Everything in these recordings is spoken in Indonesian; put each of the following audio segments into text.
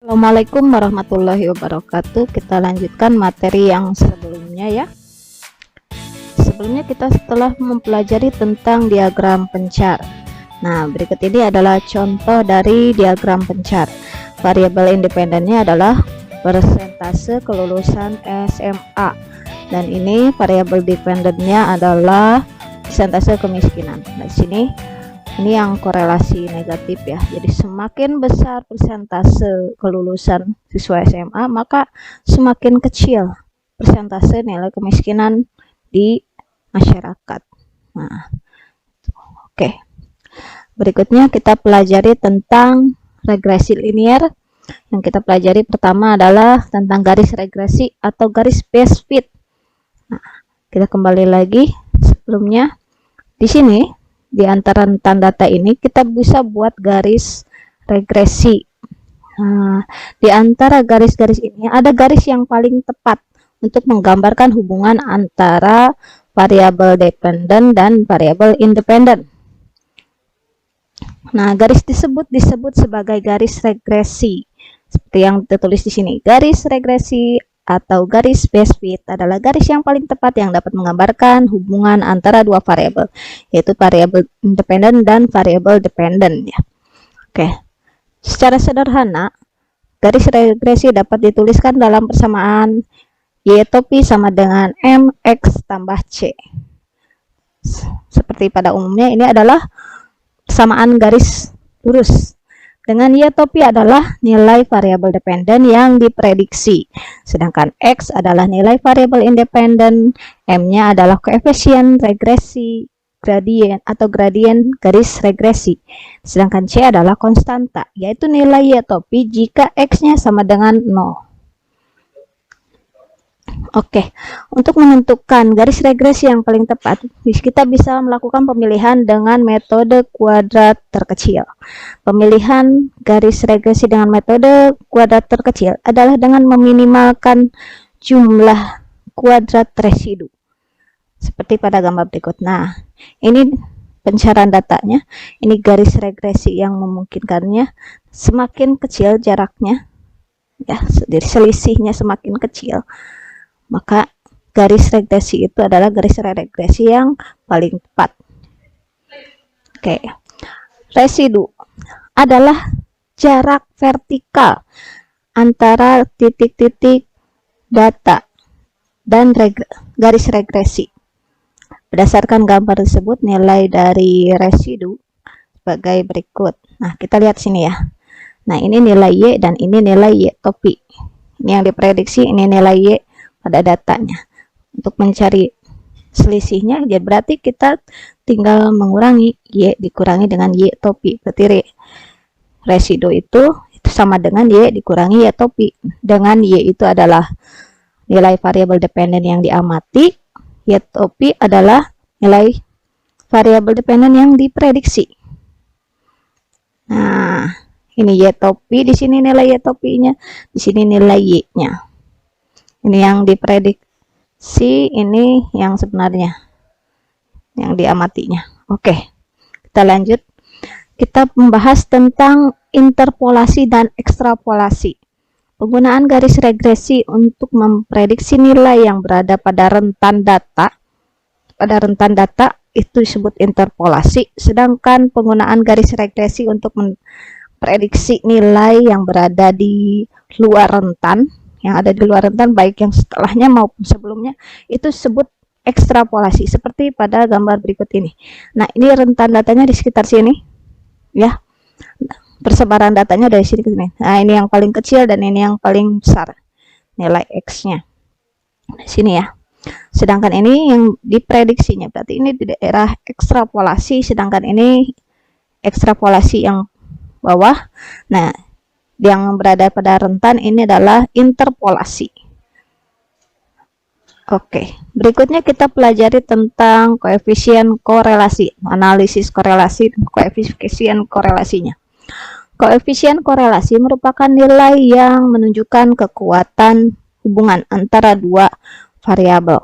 Assalamualaikum warahmatullahi wabarakatuh. Kita lanjutkan materi yang sebelumnya ya. Sebelumnya kita telah mempelajari tentang diagram pencar. Nah, berikut ini adalah contoh dari diagram pencar. Variabel independennya adalah persentase kelulusan SMA, dan ini variabel dependennya adalah persentase kemiskinan. Nah, di sini ini yang korelasi negatif ya. Jadi semakin besar persentase kelulusan siswa SMA, maka semakin kecil persentase nilai kemiskinan di masyarakat. Nah, oke. Berikutnya kita pelajari tentang regresi linear. Yang kita pelajari pertama adalah tentang garis regresi atau garis base fit. Nah, kita kembali lagi sebelumnya. Di sini di antara rentan data ini kita bisa buat garis regresi. Nah, di antara garis-garis ini ada garis yang paling tepat untuk menggambarkan hubungan antara variabel dependen dan variabel independen. Nah, garis disebut sebagai garis regresi. Seperti yang tertulis di sini, garis regresi atau garis base fit adalah garis yang paling tepat yang dapat menggambarkan hubungan antara dua variabel, yaitu variabel independen dan variabel dependen ya. Oke. Secara sederhana, garis regresi dapat dituliskan dalam persamaan Y topi sama dengan MX tambah C. Seperti pada umumnya ini adalah persamaan garis lurus. Dengan Y topi adalah nilai variabel dependen yang diprediksi, sedangkan X adalah nilai variabel independen, M-nya adalah koefisien regresi gradien atau gradien garis regresi, sedangkan C adalah konstanta, yaitu nilai Y topi jika X-nya sama dengan 0. Oke, untuk menentukan garis regresi yang paling tepat, kita bisa melakukan pemilihan dengan metode kuadrat terkecil. Pemilihan garis regresi dengan metode kuadrat terkecil adalah dengan meminimalkan jumlah kuadrat residu. Seperti pada gambar berikut. Nah, ini pencarian datanya. Ini garis regresi yang memungkinkannya semakin kecil jaraknya, ya, jadi selisihnya semakin kecil, maka garis regresi itu adalah garis regresi yang paling tepat. Oke. Residu adalah jarak vertikal antara titik-titik data dan garis regresi. Berdasarkan gambar tersebut, nilai dari residu sebagai berikut. Nah, kita lihat sini ya. Nah, ini nilai Y dan ini nilai Y topi. Ini yang diprediksi, ini nilai Y pada datanya. Untuk mencari selisihnya, jadi berarti kita tinggal mengurangi Y dikurangi dengan Y topi. Berarti residu itu sama dengan Y dikurangi Y topi. Dengan Y itu adalah nilai variabel dependen yang diamati, Y topi adalah nilai variabel dependen yang diprediksi. Nah, ini Y topi, di sini nilai Y topinya, di sini nilai Y-nya. Ini yang diprediksi, ini yang sebenarnya, yang diamatinya. Oke, kita lanjut. Kita membahas tentang interpolasi dan ekstrapolasi. Penggunaan garis regresi untuk memprediksi nilai yang berada pada rentan data. Pada rentan data itu disebut interpolasi, sedangkan penggunaan garis regresi untuk memprediksi nilai yang berada di luar rentan, yang ada di luar rentan baik yang setelahnya maupun sebelumnya, itu disebut ekstrapolasi, seperti pada gambar berikut ini. Nah, ini rentan datanya di sekitar sini ya, persebaran datanya dari sini ke sini. Nah, ini yang paling kecil dan ini yang paling besar nilai X-nya di sini ya. Sedangkan ini yang diprediksinya, berarti ini di daerah ekstrapolasi, sedangkan ini ekstrapolasi yang bawah. Nah, yang berada pada rentan ini adalah interpolasi. Oke, berikutnya kita pelajari tentang koefisien korelasi, analisis korelasi, koefisien korelasinya. Koefisien korelasi merupakan nilai yang menunjukkan kekuatan hubungan antara dua variabel.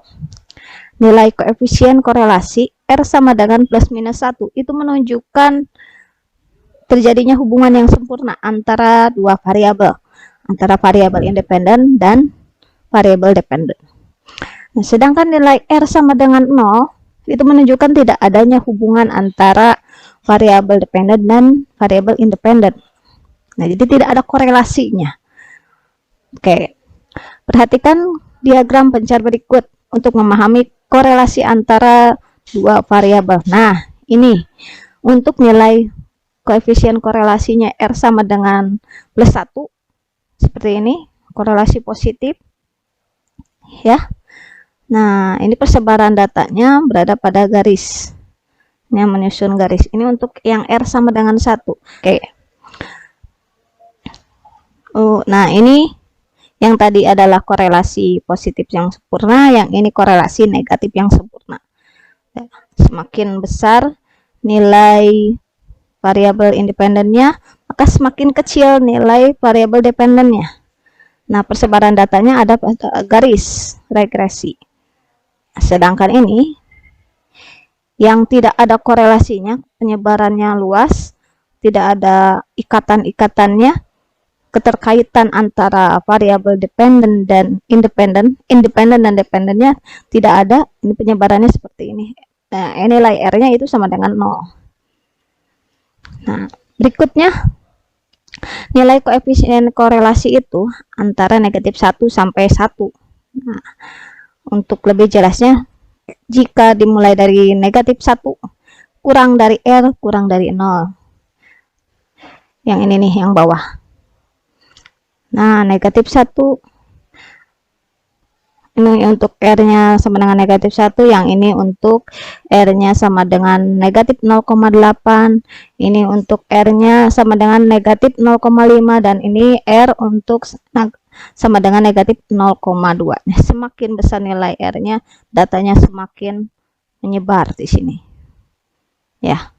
Nilai koefisien korelasi R sama dengan plus minus 1 itu menunjukkan terjadinya hubungan yang sempurna antara dua variabel. antara variabel independen dan variabel dependen. Nah, sedangkan nilai R sama dengan 0 itu menunjukkan tidak adanya hubungan antara variabel dependen dan variabel independen. Nah, jadi tidak ada korelasinya. Oke, perhatikan diagram pencar berikut untuk memahami korelasi antara dua variabel. Nah, ini untuk nilai koefisien korelasinya R sama dengan plus 1, seperti ini, korelasi positif, ya. Nah, ini persebaran datanya berada pada garis. Ini yang menyusun garis. Ini untuk yang R sama dengan 1. Oke. Nah, ini yang tadi adalah korelasi positif yang sempurna, yang ini korelasi negatif yang sempurna. Semakin besar nilai variabel independennya, maka semakin kecil nilai variabel dependennya. Nah, persebaran datanya ada pada garis regresi. Sedangkan ini yang tidak ada korelasinya, penyebarannya luas, tidak ada ikatan-ikatannya, keterkaitan antara variabel dependen dan independen dan dependennya tidak ada. Ini penyebarannya seperti ini. Nah, nilai R-nya itu sama dengan 0. Nah, berikutnya nilai koefisien korelasi itu antara negatif 1 sampai 1. Nah, untuk lebih jelasnya, jika dimulai dari negatif 1 kurang dari R kurang dari 0. Yang ini nih, yang bawah. Nah, negatif 1 ini untuk R-nya sama dengan negatif 1, yang ini untuk R-nya sama dengan negatif 0,8, ini untuk R-nya sama dengan negatif 0,5, dan ini R untuk sama dengan negatif 0,2. Nah, semakin besar nilai R-nya, datanya semakin menyebar di sini. Ya.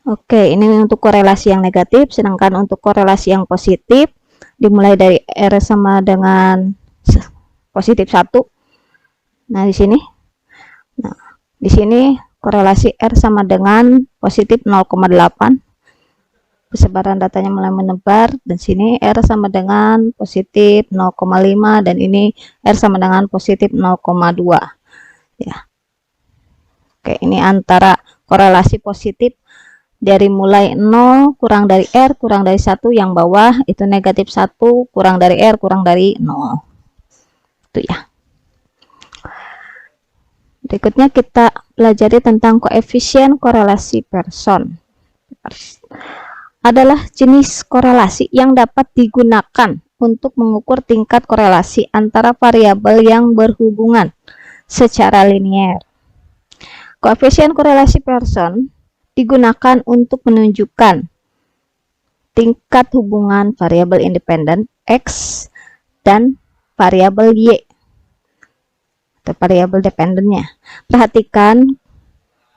Oke, ini untuk korelasi yang negatif, sedangkan untuk korelasi yang positif dimulai dari R sama dengan positif 1. Nah, di sini. Nah, di sini korelasi R sama dengan positif 0,8. Persebaran datanya mulai menebar, dan sini R sama dengan positif 0,5, dan ini R sama dengan positif 0,2. Ya. Oke, ini antara korelasi positif dari mulai 0 kurang dari R kurang dari 1, yang bawah itu negatif 1 kurang dari R kurang dari 0. Itu ya. Berikutnya kita pelajari tentang koefisien korelasi Pearson. Adalah jenis korelasi yang dapat digunakan untuk mengukur tingkat korelasi antara variabel yang berhubungan secara linear. Koefisien korelasi Pearson digunakan untuk menunjukkan tingkat hubungan variabel independen X dan variabel Y atau variabel dependennya. Perhatikan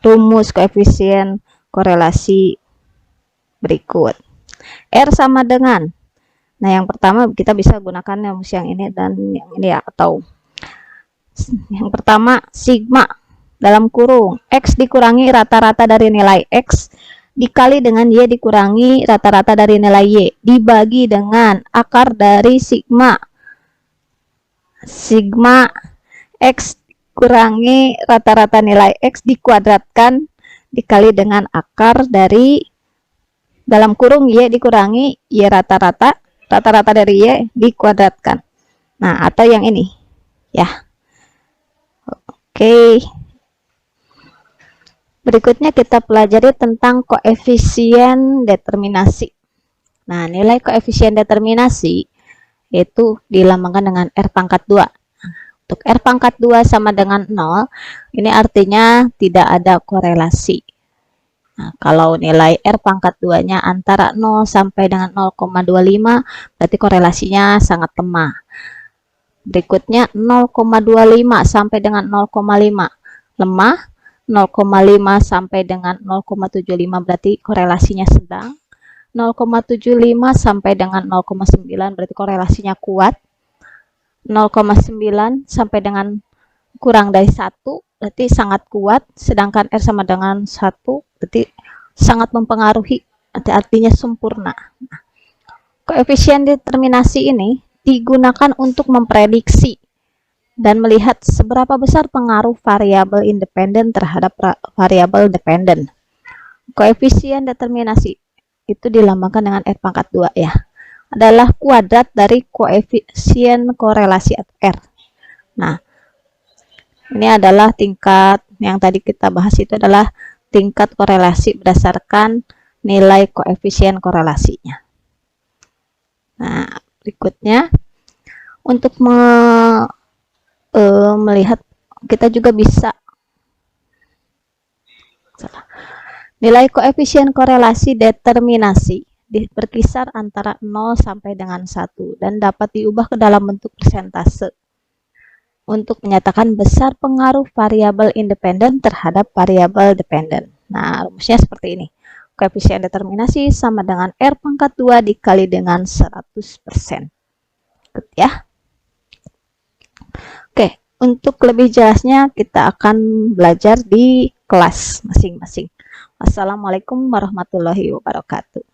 rumus koefisien korelasi berikut. R sama dengan, nah yang pertama kita bisa gunakan rumus yang ini dan yang ini ya, atau yang pertama sigma dalam kurung X dikurangi rata-rata dari nilai X dikali dengan Y dikurangi rata-rata dari nilai Y dibagi dengan akar dari sigma X kurangi rata-rata nilai X dikuadratkan dikali dengan akar dari dalam kurung Y dikurangi Y rata-rata dari Y dikuadratkan. Nah, atau yang ini ya. Oke. Berikutnya kita pelajari tentang koefisien determinasi. Nah, nilai koefisien determinasi itu dilambangkan dengan R pangkat 2. Untuk R pangkat 2 sama dengan 0, ini artinya tidak ada korelasi. Nah, kalau nilai R pangkat 2-nya antara 0 sampai dengan 0,25, berarti korelasinya sangat lemah. Berikutnya 0,25 sampai dengan 0,5 lemah, 0,5 sampai dengan 0,75 berarti korelasinya sedang, 0,75 sampai dengan 0,9 berarti korelasinya kuat, 0,9 sampai dengan kurang dari 1 berarti sangat kuat, sedangkan R sama dengan 1 berarti sangat mempengaruhi, artinya sempurna. Koefisien determinasi ini digunakan untuk memprediksi dan melihat seberapa besar pengaruh variabel independen terhadap variabel dependen. Koefisien determinasi itu dilambangkan dengan R pangkat 2 ya. Adalah kuadrat dari koefisien korelasi atau R. Nah, ini adalah tingkat yang tadi kita bahas itu adalah tingkat korelasi berdasarkan nilai koefisien korelasinya. Nah, berikutnya untuk melihat kita juga bisa nilai koefisien korelasi determinasi berkisar antara 0 sampai dengan 1 dan dapat diubah ke dalam bentuk persentase untuk menyatakan besar pengaruh variabel independen terhadap variabel dependen. Nah, rumusnya seperti ini. Koefisien determinasi sama dengan R pangkat 2 dikali dengan 100%. Ikut ya. Oke, untuk lebih jelasnya kita akan belajar di kelas masing-masing. Wassalamualaikum warahmatullahi wabarakatuh.